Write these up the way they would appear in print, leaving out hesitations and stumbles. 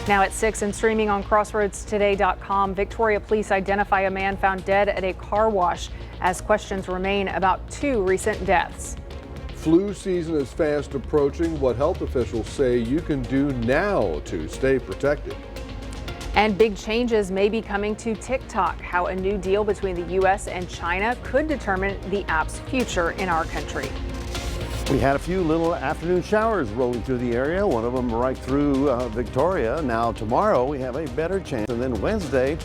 Now at 6 and streaming on crossroadstoday.com, Victoria police identify a man found dead at a car wash as questions remain about 2 recent deaths. Flu season is fast approaching. What health officials say you can do now to stay protected. And big changes may be coming to TikTok, how a new deal between the U.S. and China could determine the app's future in our country. We had a few little afternoon showers rolling through the area, one of them right through Victoria. Now tomorrow we have a better chance, and then Wednesday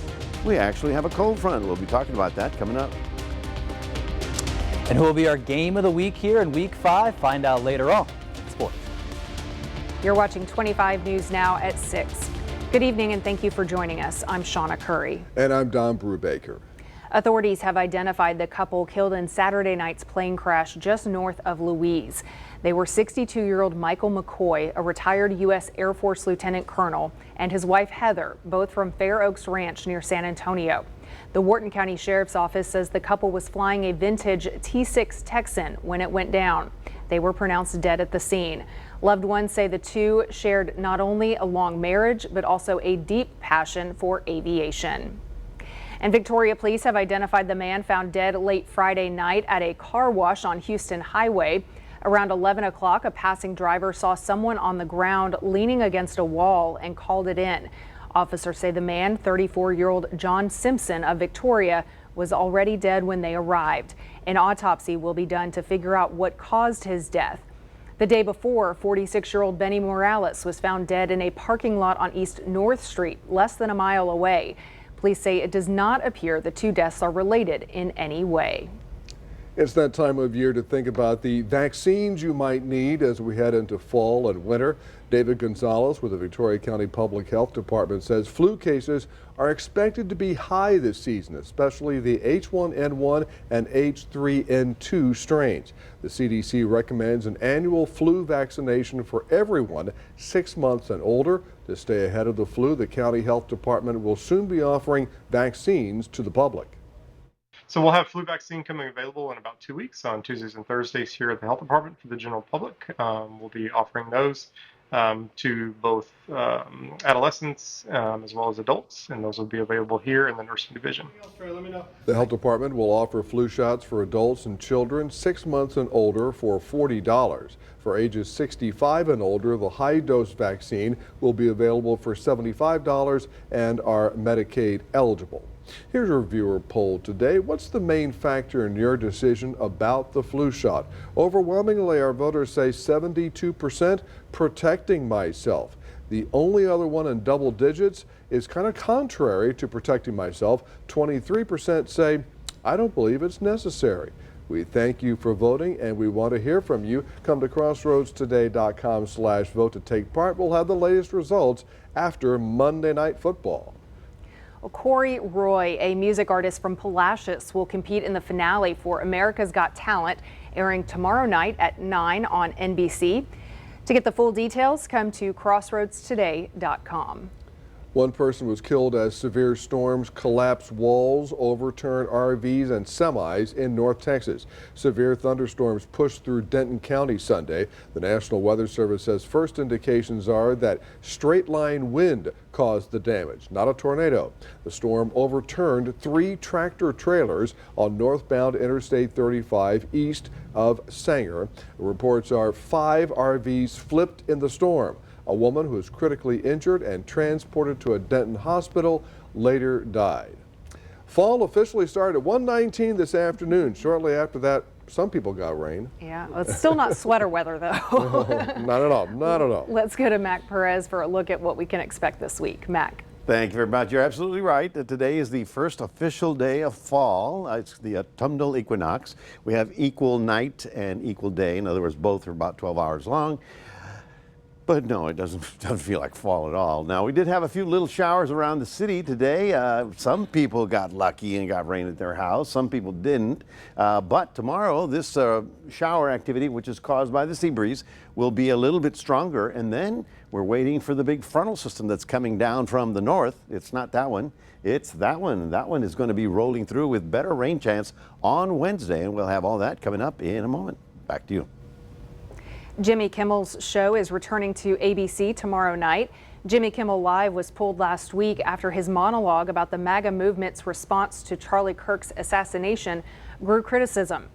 we actually have a cold front. We'll be talking about that coming up. And who will be our game of the week here in week 5? Find out later on in sports. You're watching 25 News Now at 6. Good evening and thank you for joining us. I'm Shauna Curry. And I'm Don Brubaker. Authorities have identified the couple killed in Saturday night's plane crash just north of Louise. They were 62-year-old Michael McCoy, a retired U.S. Air Force Lieutenant Colonel, and his wife Heather, both from Fair Oaks Ranch near San Antonio. The Wharton County Sheriff's Office says the couple was flying a vintage T6 Texan when it went down. They were pronounced dead at the scene. Loved ones say the two shared not only a long marriage, but also a deep passion for aviation. And Victoria police have identified the man found dead late Friday night at a car wash on Houston Highway. Around 11 o'clock, a passing driver saw someone on the ground leaning against a wall and called it in. Officers say the man, 34-year-old John Simpson of Victoria, was already dead when they arrived. An autopsy will be done to figure out what caused his death. The day before, 46-year-old Benny Morales was found dead in a parking lot on East North Street, less than a mile away. Police say it does not appear the 2 deaths are related in any way. It's that time of year to think about the vaccines you might need as we head into fall and winter. David Gonzalez with the Victoria County Public Health Department says flu cases are expected to be high this season, especially the H1N1 and H3N2 strains. The CDC recommends an annual flu vaccination for everyone 6 months and older. To stay ahead of the flu, the County Health Department will soon be offering vaccines to the public. So we'll have flu vaccine coming available in about 2 weeks on Tuesdays and Thursdays here at the health department for the general public. We'll be offering those to both adolescents as well as adults, and those will be available here in the nursing division. The health department will offer flu shots for adults and children 6 months and older for $40. For ages 65 and older, the high-dose vaccine will be available for $75 and are Medicaid eligible. Here's your viewer poll today. What's the main factor in your decision about the flu shot? Overwhelmingly, our voters say 72% protecting myself. The only other one in double digits is kind of contrary to protecting myself. 23% say, I don't believe it's necessary. We thank you for voting and we want to hear from you. Come to crossroadstoday.com/vote to take part. We'll have the latest results after Monday Night Football. Corey Roy, a music artist from Palacios, will compete in the finale for America's Got Talent, airing tomorrow night at 9 on NBC. To get the full details, come to crossroadstoday.com. One person was killed as severe storms collapsed walls, overturned RVs and semis in North Texas. Severe thunderstorms pushed through Denton County Sunday. The National Weather Service says first indications are that straight-line wind caused the damage, not a tornado. The storm overturned 3 tractor trailers on northbound Interstate 35 east of Sanger. Reports are 5 RVs flipped in the storm. A woman who was critically injured and transported to a Denton hospital later died. Fall officially started at 1:19 this afternoon. Shortly after that, some people got rain. Yeah, well, it's still not sweater weather though. Not at all, not at all. Let's go to Mac Perez for a look at what we can expect this week. Mac. Thank you very much. You're absolutely right. Today is the first official day of fall. It's the autumnal equinox. We have equal night and equal day. In other words, both are about 12 hours long. But no, it doesn't feel like fall at all. Now, we did have a few little showers around the city today. Some people got lucky and got rain at their house. Some people didn't. But tomorrow, this shower activity, which is caused by the sea breeze, will be a little bit stronger. And then we're waiting for the big frontal system that's coming down from the north. It's not that one. It's that one. That one is going to be rolling through with better rain chance on Wednesday. And we'll have all that coming up in a moment. Back to you. Jimmy Kimmel's show is returning to ABC tomorrow night. Jimmy Kimmel Live was pulled last week after his monologue about the MAGA movement's response to Charlie Kirk's assassination grew criticism.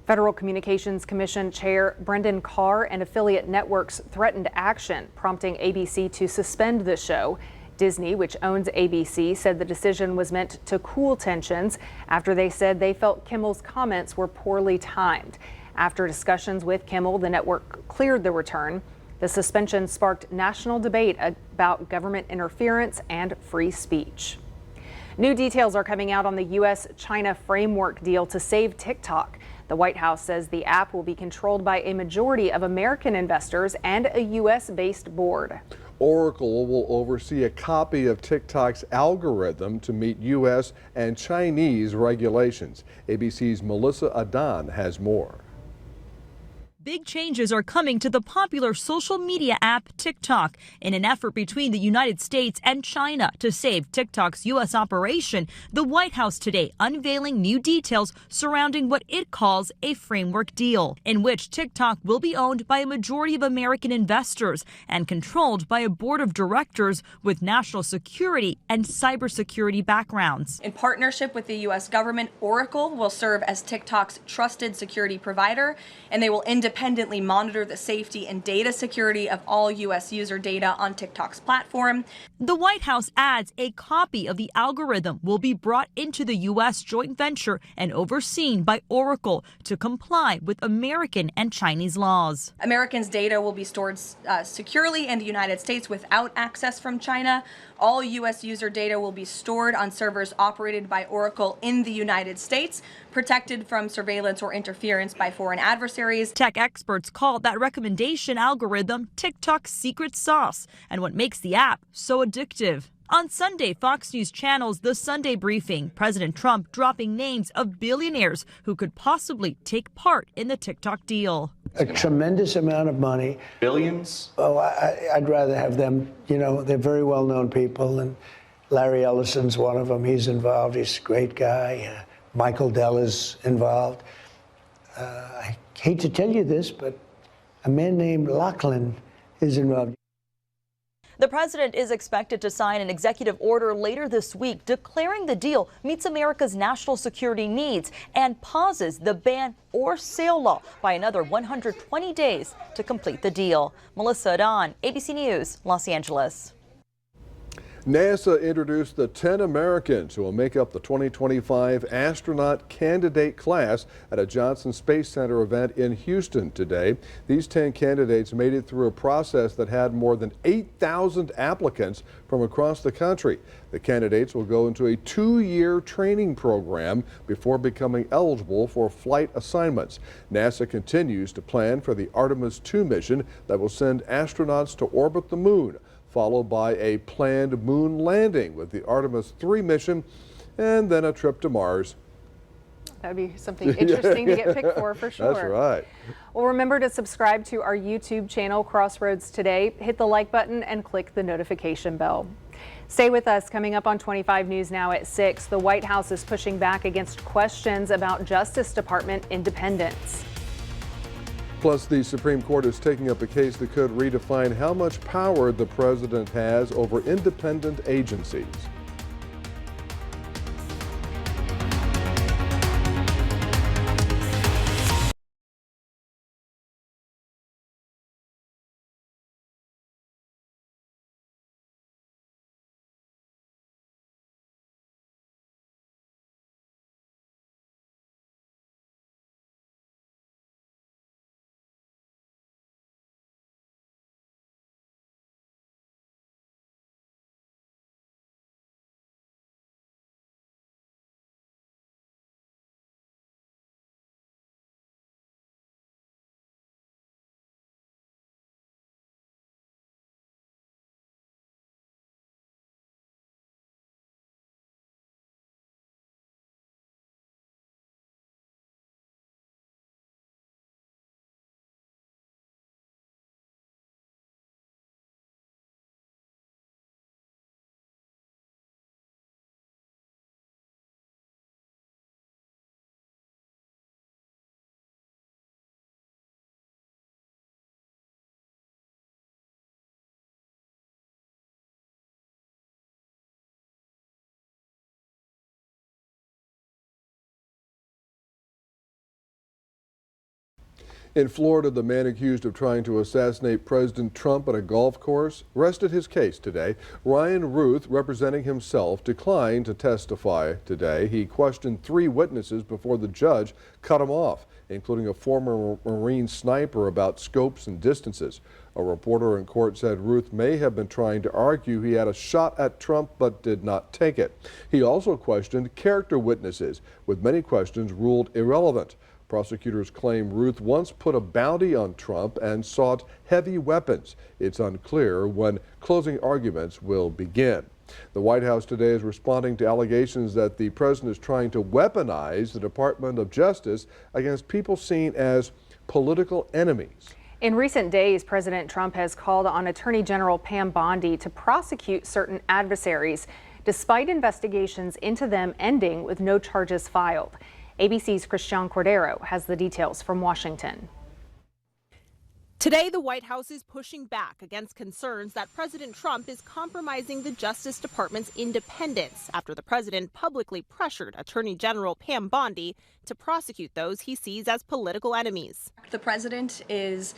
Federal Communications Commission Chair Brendan Carr and affiliate networks threatened action, prompting ABC to suspend the show. Disney, which owns ABC, said the decision was meant to cool tensions after they said they felt Kimmel's comments were poorly timed. After discussions with Kimmel, the network cleared the return. The suspension sparked national debate about government interference and free speech. New details are coming out on the U.S.-China framework deal to save TikTok. The White House says the app will be controlled by a majority of American investors and a U.S.-based board. Oracle will oversee a copy of TikTok's algorithm to meet U.S. and Chinese regulations. ABC's Melissa Adan has more. Big changes are coming to the popular social media app TikTok in an effort between the United States and China to save TikTok's U.S. operation. The White House today unveiling new details surrounding what it calls a framework deal, in which TikTok will be owned by a majority of American investors and controlled by a board of directors with national security and cybersecurity backgrounds. In partnership with the U.S. government, Oracle will serve as TikTok's trusted security provider, and they will independently monitor the safety and data security of all U.S. user data on TikTok's platform. The White House adds a copy of the algorithm will be brought into the U.S. joint venture and overseen by Oracle to comply with American and Chinese laws. Americans' data will be stored securely in the United States without access from China. All U.S. user data will be stored on servers operated by Oracle in the United States, protected from surveillance or interference by foreign adversaries. Tech experts call that recommendation algorithm TikTok's secret sauce and what makes the app so addictive. On Sunday, Fox News Channel's The Sunday Briefing, President Trump dropping names of billionaires who could possibly take part in the TikTok deal. A tremendous amount of money. Billions? Oh, I'd rather have them, they're very well-known people, and Larry Ellison's one of them. He's involved. He's a great guy. Michael Dell is involved. I hate to tell you this, but a man named Lachlan is involved. The president is expected to sign an executive order later this week declaring the deal meets America's national security needs and pauses the ban or sale law by another 120 days to complete the deal. Melissa Adan, ABC News, Los Angeles. NASA introduced the 10 Americans who will make up the 2025 astronaut candidate class at a Johnson Space Center event in Houston today. These 10 candidates made it through a process that had more than 8,000 applicants from across the country. The candidates will go into a 2-year training program before becoming eligible for flight assignments. NASA continues to plan for the Artemis II mission that will send astronauts to orbit the moon, followed by a planned moon landing with the Artemis III mission, and then a trip to Mars. That would be something interesting to get picked for sure. That's right. Well, remember to subscribe to our YouTube channel, Crossroads Today. Hit the like button and click the notification bell. Stay with us. Coming up on 25 News Now at 6, the White House is pushing back against questions about Justice Department independence. Plus, the Supreme Court is taking up a case that could redefine how much power the president has over independent agencies. In Florida, the man accused of trying to assassinate President Trump at a golf course rested his case today. Ryan Ruth, representing himself, declined to testify today. He questioned 3 witnesses before the judge cut him off, including a former Marine sniper, about scopes and distances. A reporter in court said Ruth may have been trying to argue he had a shot at Trump but did not take it. He also questioned character witnesses, with many questions ruled irrelevant. Prosecutors claim Ruth once put a bounty on Trump and sought heavy weapons. It's unclear when closing arguments will begin. The White House today is responding to allegations that the president is trying to weaponize the Department of Justice against people seen as political enemies. In recent days, President Trump has called on Attorney General Pam Bondi to prosecute certain adversaries, despite investigations into them ending with no charges filed. ABC's Christian Cordero has the details from Washington. Today, the White House is pushing back against concerns that President Trump is compromising the Justice Department's independence after the president publicly pressured Attorney General Pam Bondi to prosecute those he sees as political enemies. The president is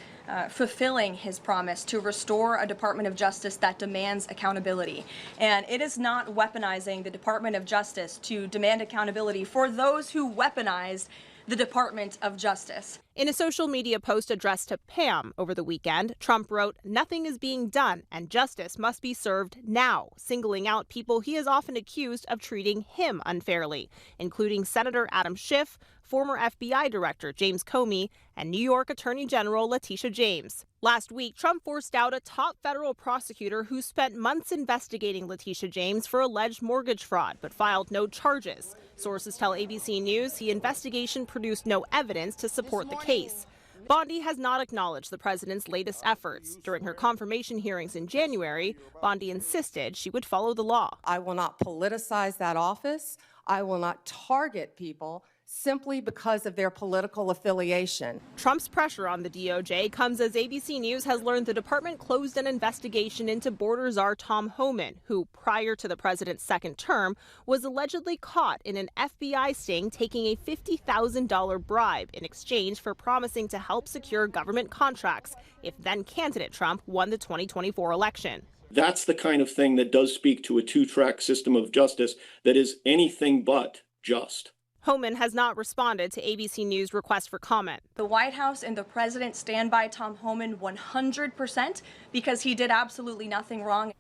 fulfilling his promise to restore a Department of Justice that demands accountability. And it is not weaponizing the Department of Justice to demand accountability for those who weaponized the Department of Justice. In a social media post addressed to Pam over the weekend, Trump wrote, "Nothing is being done and justice must be served now," singling out people he is often accused of treating him unfairly, including Senator Adam Schiff, former FBI Director James Comey, and New York Attorney General Letitia James. Last week, Trump forced out a top federal prosecutor who spent months investigating Letitia James for alleged mortgage fraud, but filed no charges. Sources tell ABC News the investigation produced no evidence to support the case. Bondi has not acknowledged the president's latest efforts. During her confirmation hearings in January, Bondi insisted she would follow the law. I will not politicize that office. I will not target people simply because of their political affiliation. Trump's pressure on the DOJ comes as ABC News has learned the department closed an investigation into border czar Tom Homan, who, prior to the president's second term, was allegedly caught in an FBI sting taking a $50,000 bribe in exchange for promising to help secure government contracts if then-candidate Trump won the 2024 election. That's the kind of thing that does speak to a two-track system of justice that is anything but just. Homan has not responded to ABC News' request for comment. The White House and the president stand by Tom Homan 100% because he did absolutely nothing wrong.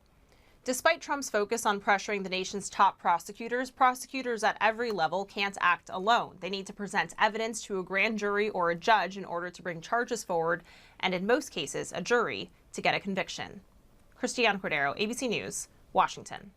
Despite Trump's focus on pressuring the nation's top prosecutors, prosecutors at every level can't act alone. They need to present evidence to a grand jury or a judge in order to bring charges forward, and in most cases, a jury, to get a conviction. Christian Cordero, ABC News, Washington.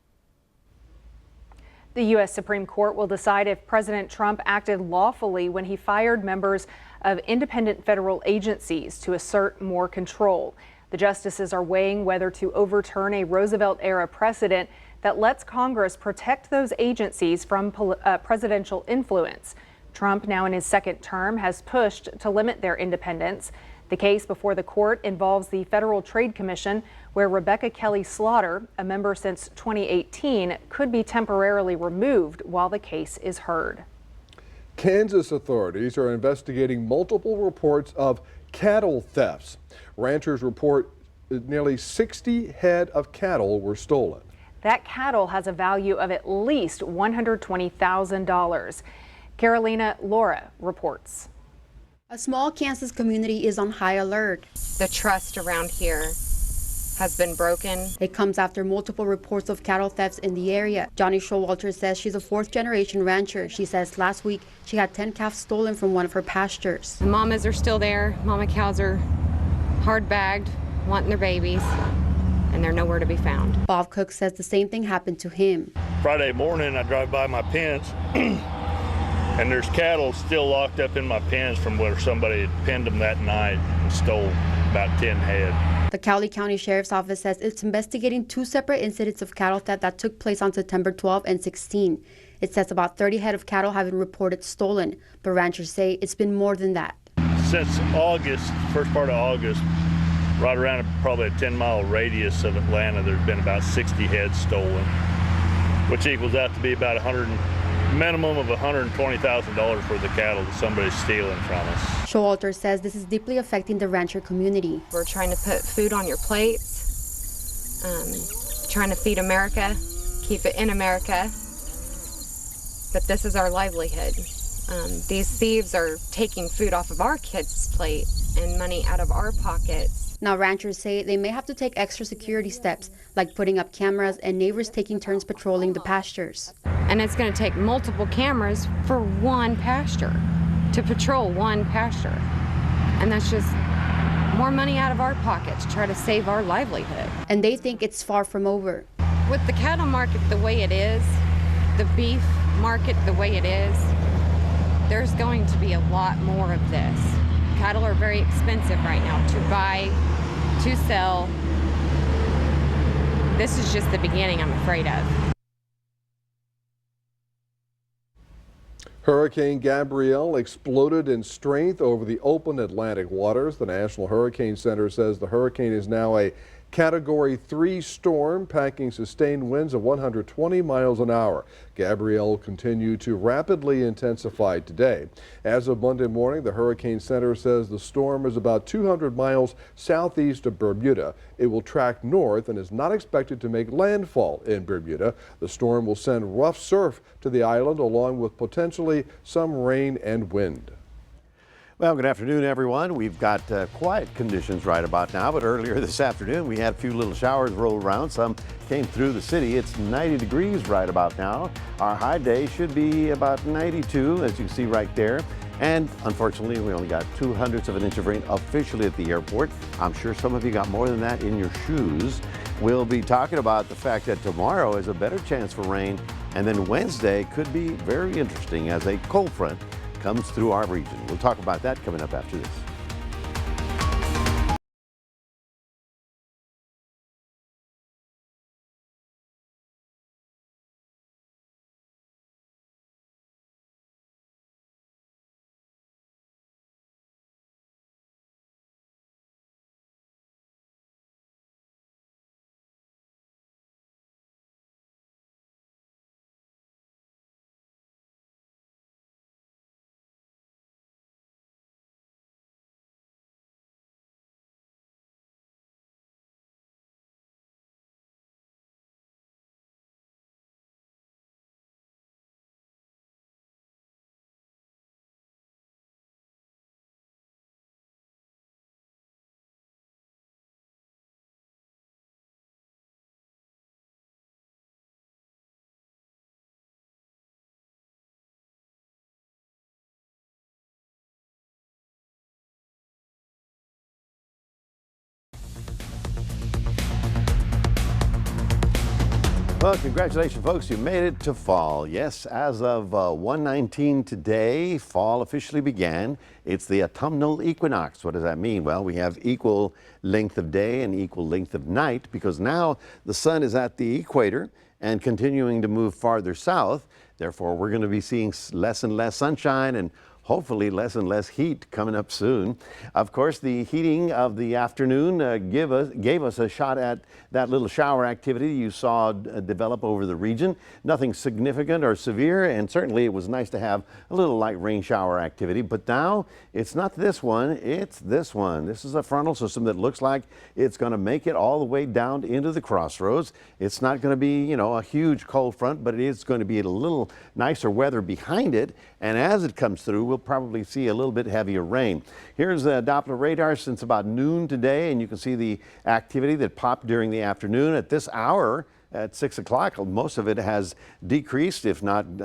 The U.S. Supreme Court will decide if President Trump acted lawfully when he fired members of independent federal agencies to assert more control. The justices are weighing whether to overturn a Roosevelt-era precedent that lets Congress protect those agencies from presidential influence. Trump, now in his second term, has pushed to limit their independence. The case before the court involves the Federal Trade Commission, where Rebecca Kelly Slaughter, a member since 2018, could be temporarily removed while the case is heard. Kansas authorities are investigating multiple reports of cattle thefts. Ranchers report nearly 60 head of cattle were stolen. That cattle has a value of at least $120,000. Carolina Laura reports. A small Kansas community is on high alert. The trust around here has been broken. It comes after multiple reports of cattle thefts in the area. Johnny Showalter says she's a fourth-generation rancher. She says last week she had 10 calves stolen from one of her pastures. The mamas are still there. Mama cows are hard bagged, wanting their babies, and they're nowhere to be found. Bob Cook says the same thing happened to him. Friday morning, I drive by my pens, and there's cattle still locked up in my pens from where somebody had penned them that night and stole about 10 head. The Cowley County Sheriff's Office says it's investigating 2 separate incidents of cattle theft that took place on September 12 and 16. It says about 30 head of cattle have been reported stolen, but ranchers say it's been more than that. Since August, first part of August, right around probably a 10-mile radius of Atlanta, there's been about 60 head stolen, which equals out to be about minimum of $120,000 for the cattle that somebody's stealing from us. Showalter says this is deeply affecting the rancher community. We're trying to put food on your plates, trying to feed America, keep it in America, but this is our livelihood. These thieves are taking food off of our kids' plate and money out of our pockets. Now ranchers say they may have to take extra security steps, like putting up cameras and neighbors taking turns patrolling the pastures. And it's going to take multiple cameras for one pasture, to patrol one pasture. And that's just more money out of our pocket to try to save our livelihood. And they think it's far from over. With the cattle market the way it is, the beef market the way it is, there's going to be a lot more of this. Cattle are very expensive right now to buy, to sell. This is just the beginning, I'm afraid of. Hurricane Gabrielle exploded in strength over the open Atlantic waters. The National Hurricane Center says the hurricane is now a Category 3 storm, packing sustained winds of 120 miles an hour. Gabrielle continued to rapidly intensify today. As of Monday morning, the Hurricane Center says the storm is about 200 miles southeast of Bermuda. It will track north and is not expected to make landfall in Bermuda. The storm will send rough surf to the island, along with potentially some rain and wind. Well, good afternoon, everyone. We've got quiet conditions right about now, but earlier this afternoon we had a few little showers roll around. Some came through the city. It's 90 degrees right about now. Our high day should be about 92, as you can see right there. And unfortunately, we only got 0.02 of an inch of rain officially at the airport. I'm sure some of you got more than that in your shoes. We'll be talking about the fact that tomorrow is a better chance for rain, and then Wednesday could be very interesting as a cold front comes through our region. We'll talk about that coming up after this. Well, congratulations, folks. You made it to fall. Yes, as of 1:19 today, fall officially began. It's the autumnal equinox. What does that mean? Well, we have equal length of day and equal length of night because now the sun is at the equator and continuing to move farther south. Therefore, we're going to be seeing less and less sunshine and hopefully less and less heat coming up soon. Of course, the heating of the afternoon gave us a shot at that little shower activity you saw develop over the region. Nothing significant or severe, and certainly it was nice to have a little light rain shower activity. But now it's not this one, it's this one. This is a frontal system that looks like it's going to make it all the way down into the crossroads. It's not going to be, you know, a huge cold front, but it is going to be a little nicer weather behind it. And as it comes through, we'll probably see a little bit heavier rain. Here's the Doppler radar since about noon today, and you can see the activity that popped during the afternoon. At this hour, at 6 o'clock, most of it has decreased, if not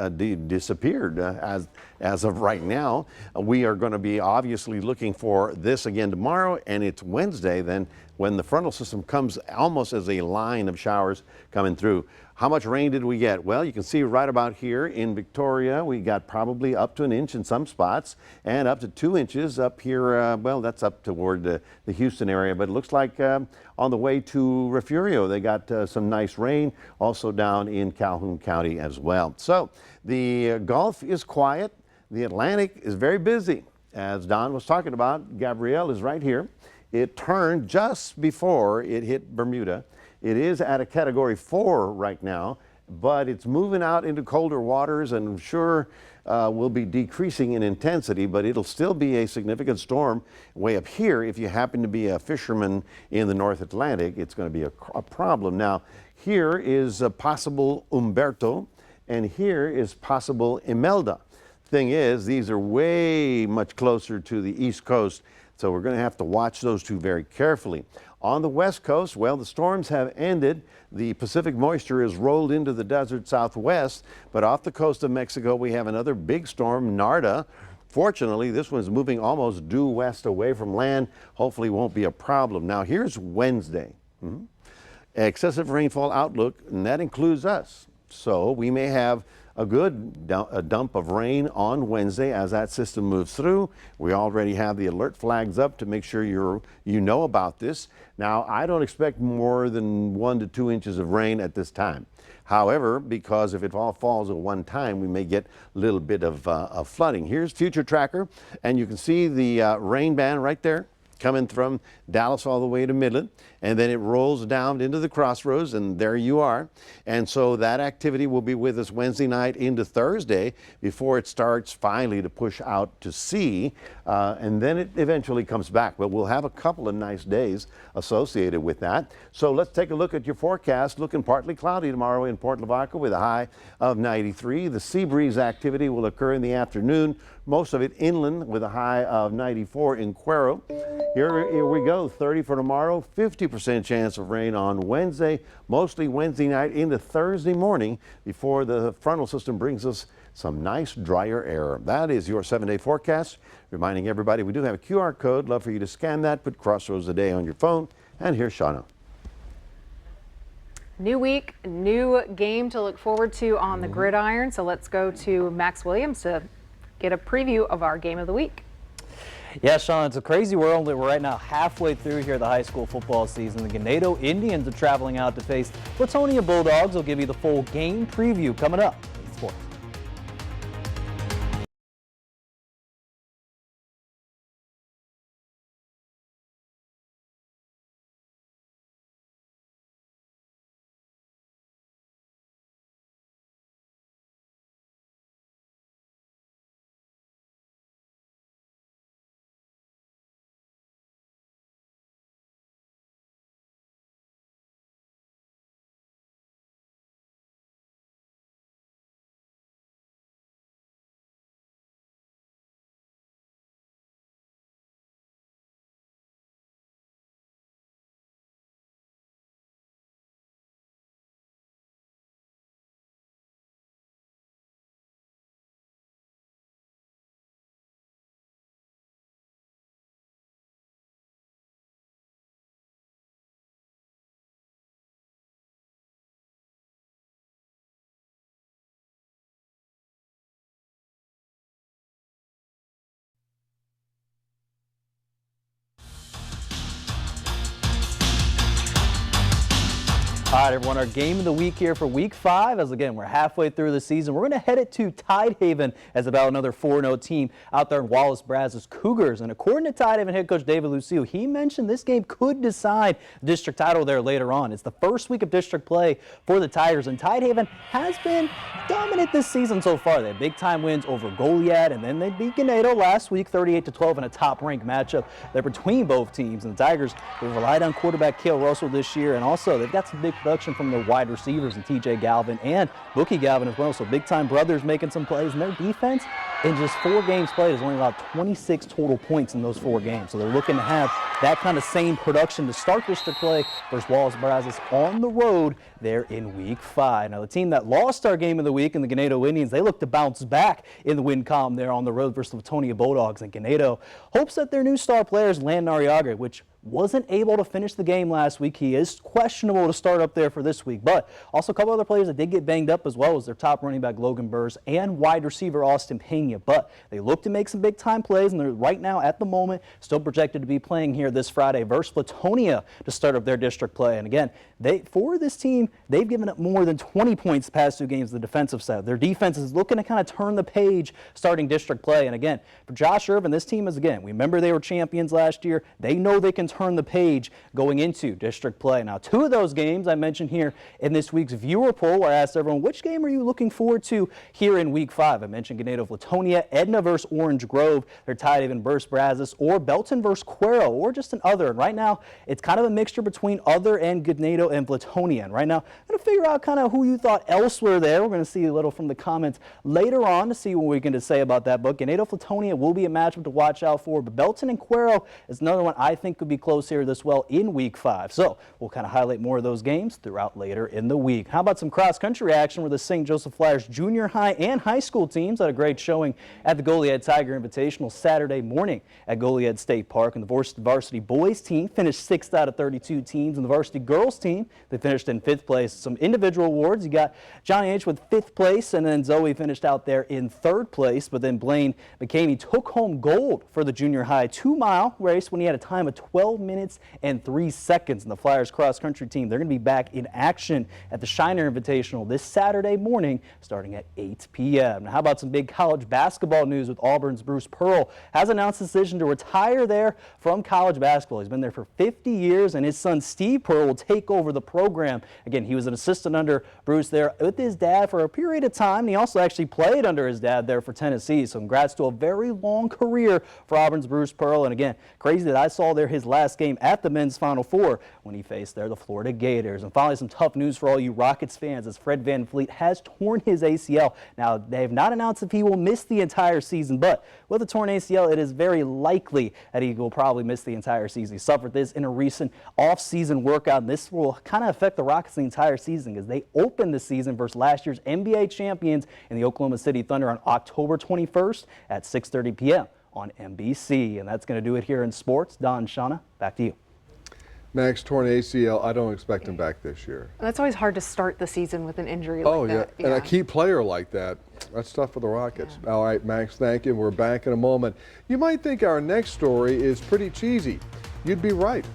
disappeared as of right now. We are going to be obviously looking for this again tomorrow, and it's Wednesday then when the frontal system comes almost as a line of showers coming through. How much rain did we get? Well, you can see right about here in Victoria, we got probably up to an inch in some spots and up to 2 inches up here. Well, that's up toward the Houston area, but it looks like on the way to Refugio, they got some nice rain also down in Calhoun County as well. So the Gulf is quiet. The Atlantic is very busy. As Don was talking about, Gabrielle is right here. It turned just before it hit Bermuda. It is at a Category 4 right now. but it's moving out into colder waters, and I'm sure will be decreasing in intensity, but it'll still be a significant storm way up here. If you happen to be a fisherman in the North Atlantic, it's going to be a problem. Now, here is a possible Umberto, and here is possible Imelda. Thing is, these are way much closer to the East Coast, so we're going to have to watch those two very carefully. On the West Coast, well, the storms have ended. The Pacific moisture is rolled into the desert southwest, but off the coast of Mexico, we have another big storm, Narda. Fortunately, this one's moving almost due west away from land. Hopefully won't be a problem. Now, here's Wednesday. Excessive rainfall outlook, and that includes us. So we may have a good dump of rain on Wednesday as that system moves through. We already have the alert flags up to make sure you know about this. Now, I don't expect more than 1 to 2 inches of rain at this time. However, because if it all falls at one time, we may get a little bit of flooding. Here's Future Tracker, and you can see the rain band right there coming from Dallas all the way to Midland, and then it rolls down into the crossroads, and there you are. And so that activity will be with us Wednesday night into Thursday before it starts finally to push out to sea, and then it eventually comes back. But we'll have a couple of nice days associated with that. So let's take a look at your forecast. Looking partly cloudy tomorrow in Port Lavaca with a high of 93. The sea breeze activity will occur in the afternoon, most of it inland with a high of 94 in Cuero. Here we go, 30 for tomorrow, 50% chance of rain on Wednesday, mostly Wednesday night into Thursday morning before the frontal system brings us some nice drier air. That is your 7-day forecast. Reminding everybody we do have a QR code. Love for you to scan that, put Crossroads a day on your phone. And here's Shauna. New week, new game to look forward to on the gridiron. So let's go to Max Williams to get a preview of our game of the week. Yeah, Sean, it's a crazy world that we're right now halfway through here the high school football season. The Ganado Indians are traveling out to face Latonia Bulldogs. We'll give you the full game preview coming up in sports. All right, everyone, our game of the week here for week 5, as again, we're halfway through the season. We're going to head it to Tidehaven as about another 4-0 team out there in Wallace Brazos Cougars. And according to Tidehaven head coach David Lucio, he mentioned this game could decide the district title there later on. It's the first week of district play for the Tigers, and Tidehaven has been dominant this season so far. They had big-time wins over Goliad, and then they beat Ganado last week 38-12 in a top-ranked matchup there between both teams. And the Tigers, they've relied on quarterback Cale Russell this year, and also they've got some big production from their wide receivers and TJ Galvin and Bookie Galvin as well. So big-time brothers making some plays, and their defense in just 4 games played has only allowed 26 total points in those 4 games. So they're looking to have that kind of same production to start district play versus Wallace Brazos on the road there in week 5. Now the team that lost our game of the week in the Ganado Indians, they look to bounce back in the win column there on the road versus the Latonia Bulldogs. And Ganado hopes that their new star players, Landon Arriaga, which wasn't able to finish the game last week. He is questionable to start up there for this week, but also a couple other players that did get banged up as well as their top running back Logan Burrs and wide receiver Austin Pena. Pennsylvania, but they look to make some big time plays, and they're right now at the moment still projected to be playing here this Friday versus Flatonia to start up their district play. And again, for this team, they've given up more than 20 points the past 2 games on the defensive side. Their defense is looking to kind of turn the page starting district play. And again, for Josh Irvin, this team is, again, we remember they were champions last year. They know they can turn the page going into district play. Now, 2 of those games I mentioned here in this week's viewer poll, where I asked everyone, which game are you looking forward to here in week 5? I mentioned Ganado Flatonia, Edna versus Orange Grove, they're Tidehaven versus Brazos, or Belton versus Cuero, or just an other. And right now, it's kind of a mixture between other and Ganado and Flatonia. And right now, I'm going to figure out kind of who you thought else were there. We're going to see a little from the comments later on to see what we're going to say about that. But Ganado Flatonia will be a matchup to watch out for. But Belton and Cuero is another one I think could be close here this well in week 5. So we'll kind of highlight more of those games throughout later in the week. How about some cross-country action where the St. Joseph Flyers junior high and high school teams had a great showing at the Goliad Tiger Invitational Saturday morning at Goliad State Park. And the varsity boys team finished 6th out of 32 teams, and the varsity girls team, they finished in 5th place. Some individual awards, you got Johnny H with 5th place, and then Zoe finished out there in 3rd place. But then Blaine McCamey took home gold for the junior high 2-mile race when he had a time of 12 minutes and 3 seconds. And the Flyers cross-country team, they're going to be back in action at the Shiner Invitational this Saturday morning starting at 8 p.m. Now, how about some big college basketball news with Auburn's Bruce Pearl has announced his decision to retire there from college basketball. He's been there for 50 years, and his son Steve Pearl will take over the program. Again, he was an assistant under Bruce there with his dad for a period of time, and he also actually played under his dad there for Tennessee. So congrats to a very long career for Auburn's Bruce Pearl. And again, crazy that I saw there his last game at the men's Final Four when he faced there the Florida Gators. And finally, some tough news for all you Rockets fans as Fred VanVleet has torn his ACL. Now, they have not announced if he will miss the entire season, but with a torn ACL, it is very likely that he will probably miss the entire season. He suffered this in a recent off-season workout, and this will kind of affect the Rockets the entire season because they opened the season versus last year's NBA champions in the Oklahoma City Thunder on October 21st at 6:30 p.m. on NBC. And that's going to do it here in sports. Don, Shauna, back to you. Max, torn ACL, I don't expect him back this year. That's always hard to start the season with an injury like that. And a key player like that, that's tough for the Rockets. Yeah. All right, Max, thank you. We're back in a moment. You might think our next story is pretty cheesy. You'd be right.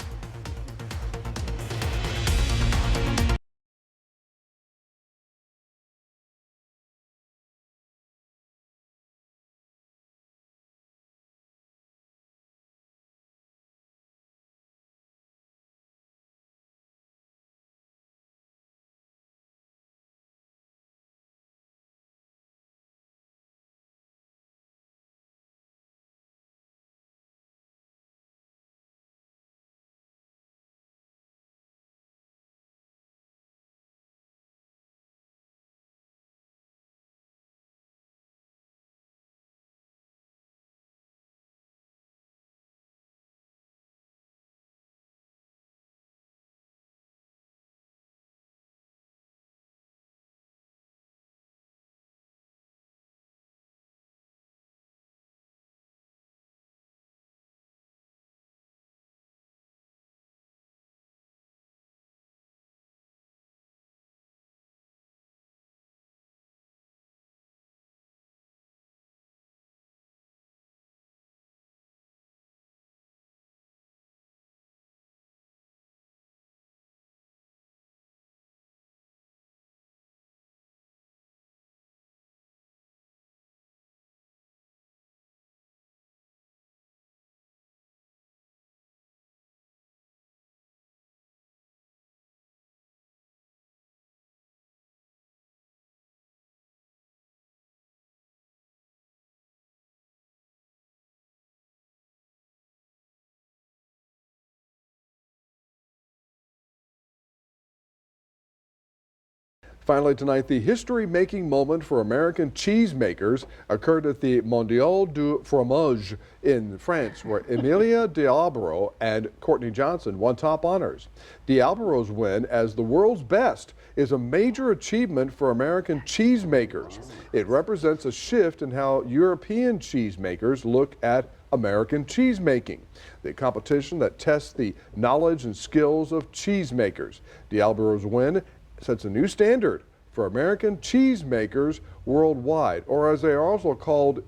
Finally tonight, the history-making moment for American cheesemakers occurred at the Mondial du Fromage in France, where Emilia Diabro and Courtney Johnson won top honors. Diabro's win as the world's best is a major achievement for American cheesemakers. It represents a shift in how European cheesemakers look at American cheesemaking, the competition that tests the knowledge and skills of cheesemakers. Diabro's win sets a new standard for American cheesemakers worldwide, or as they are also called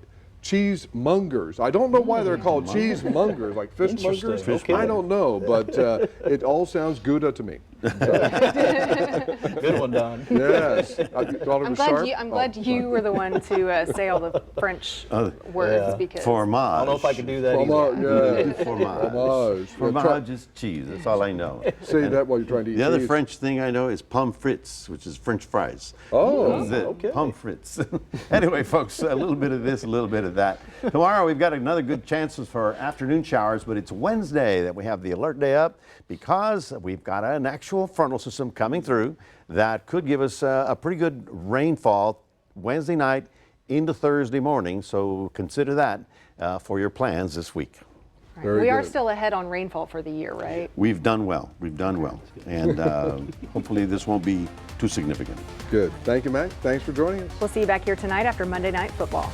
cheesemongers. I don't know why they're called cheesemongers, like fishmongers. Interesting. Okay. I don't know, but it all sounds Gouda to me. Good one, Don. Yes. I thought it was sharp. I'm glad you were the one to say all the French words yeah. because Fromage. I don't know if I could do that either. Fromage, yeah. Fromage. Fromage. Fromage is cheese. That's all I know. Say that while you're trying to eat The other cheese. French thing I know is pommes frites, which is French fries. Oh, That's it. okay. Pommes frites. Anyway, folks, a little bit of this, a little bit of that. Tomorrow we've got another good chances for afternoon showers, but it's Wednesday that we have the alert day up because we've got an actual frontal system coming through that could give us a pretty good rainfall Wednesday night into Thursday morning. So consider that for your plans this week. Very we are good. still ahead on rainfall for the year, right? We've done well. We've done well. And hopefully this won't be too significant. Good. Thank you, Mac. Thanks for joining us. We'll see you back here tonight after Monday Night Football.